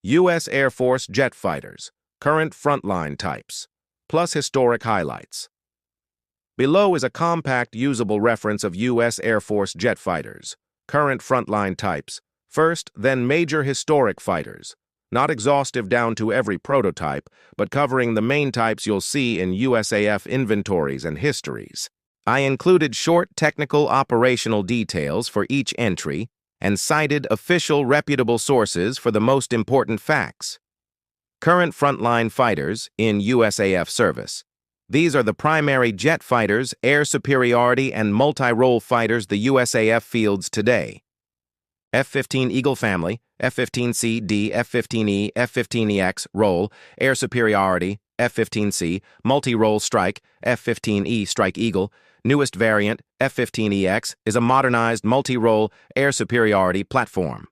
U.S. Air Force jet fighters, current frontline types, plus historic highlights. Below is a compact, usable reference of U.S. Air Force jet fighters, current frontline types, first, then major historic fighters, not exhaustive down to every prototype, but covering the main types you'll see in USAF inventories and histories. I included short technical operational details for each entry and cited official reputable sources for the most important facts. Current frontline fighters in USAF service. These are the primary jet fighters, air superiority, and multi-role fighters the USAF fields today. F-15 Eagle family, F-15C, D, F-15E, F-15EX, role, air superiority, F-15C, multi-role strike, F-15E Strike Eagle. Newest variant, F-15EX, is a modernized multi-role air superiority platform.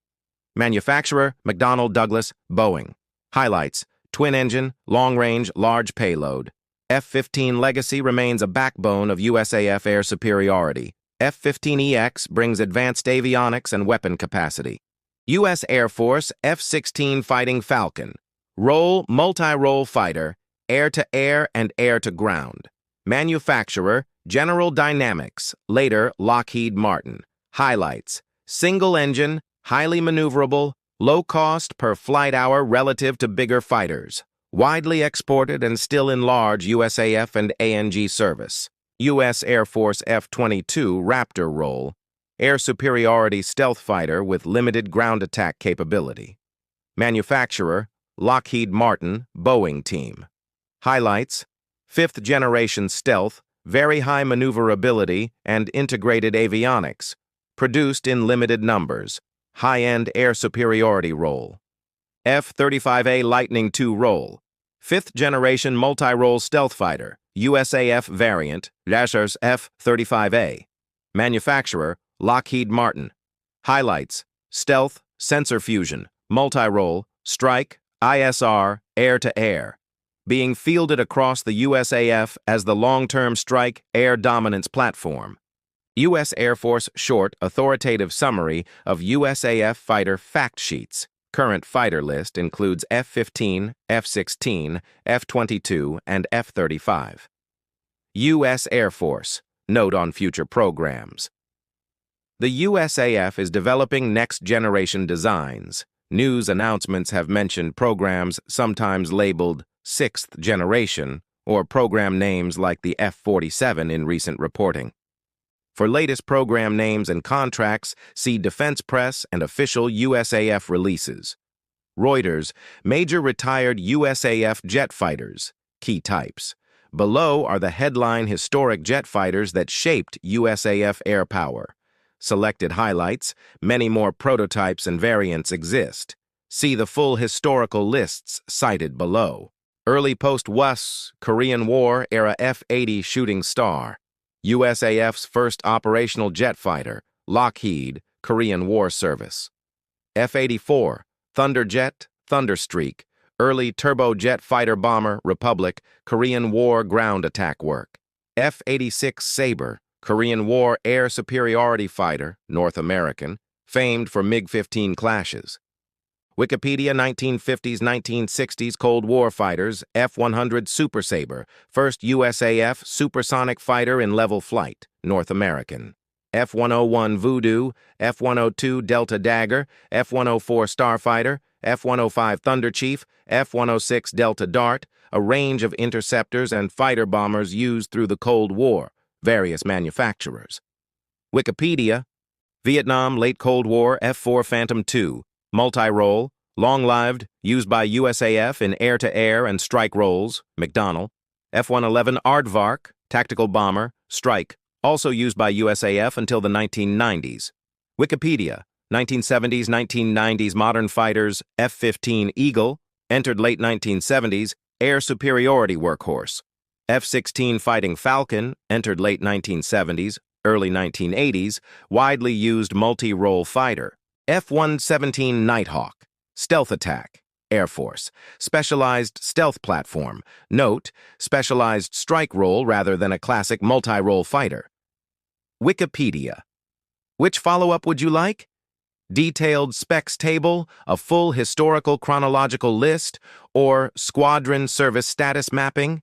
Manufacturer, McDonnell Douglas, Boeing. Highlights: twin-engine, long-range, large payload. F-15 legacy remains a backbone of USAF air superiority. F-15EX brings advanced avionics and weapon capacity. U.S. Air Force F-16 Fighting Falcon. Role, multi-role fighter, air-to-air and air-to-ground. Manufacturer, General Dynamics, later Lockheed Martin. Highlights: single-engine, highly maneuverable, low cost per flight hour relative to bigger fighters. Widely exported and still in large USAF and ANG service. U.S. Air Force F-22 Raptor role. Air superiority stealth fighter with limited ground attack capability. Manufacturer, Lockheed Martin, Boeing team. Highlights: fifth-generation stealth, very high maneuverability, and integrated avionics. Produced in limited numbers. High-end air superiority role. F-35A Lightning II role. Fifth-generation multi-role stealth fighter, USAF variant, Rashers F-35A. Manufacturer, Lockheed Martin. Highlights: stealth, sensor fusion, multi-role, strike, ISR, air-to-air. Being fielded across the USAF as the long-term strike air dominance platform. U.S. Air Force short authoritative summary of USAF fighter fact sheets. Current fighter list includes F-15, F-16, F-22, and F-35. U.S. Air Force. Note on future programs. The USAF is developing next-generation designs. News announcements have mentioned programs sometimes labeled sixth generation, or program names like the F-47 in recent reporting. For latest program names and contracts, see Defense Press and official USAF releases. Reuters, major retired USAF jet fighters, key types. Below are the headline historic jet fighters that shaped USAF air power. Selected highlights, many more prototypes and variants exist. See the full historical lists cited below. Early post-WUS, Korean War era F-80 Shooting Star. USAF's first operational jet fighter, Lockheed, Korean War Service. F-84, Thunderjet, Thunderstreak, early turbojet fighter bomber, Republic, Korean War ground attack work. F-86 Sabre, Korean War air superiority fighter, North American, famed for MiG-15 clashes. Wikipedia 1950s-1960s Cold War fighters, F-100 Super Sabre, first USAF supersonic fighter in level flight, North American. F-101 Voodoo, F-102 Delta Dagger, F-104 Starfighter, F-105 Thunderchief, F-106 Delta Dart, a range of interceptors and fighter bombers used through the Cold War, various manufacturers. Wikipedia, Vietnam Late Cold War F-4 Phantom II, multi-role, long-lived, used by USAF in air-to-air and strike roles, McDonnell. F-111 Aardvark, tactical bomber, strike, also used by USAF until the 1990s. Wikipedia, 1970s-1990s modern fighters, F-15 Eagle, entered late 1970s, air superiority workhorse. F-16 Fighting Falcon, entered late 1970s, early 1980s, widely used multi-role fighter. F-117 Nighthawk, stealth attack, Air Force, specialized stealth platform. Note, specialized strike role rather than a classic multi-role fighter. Wikipedia. Which follow-up would you like? detailed specs table, a full historical chronological list, or squadron service status mapping,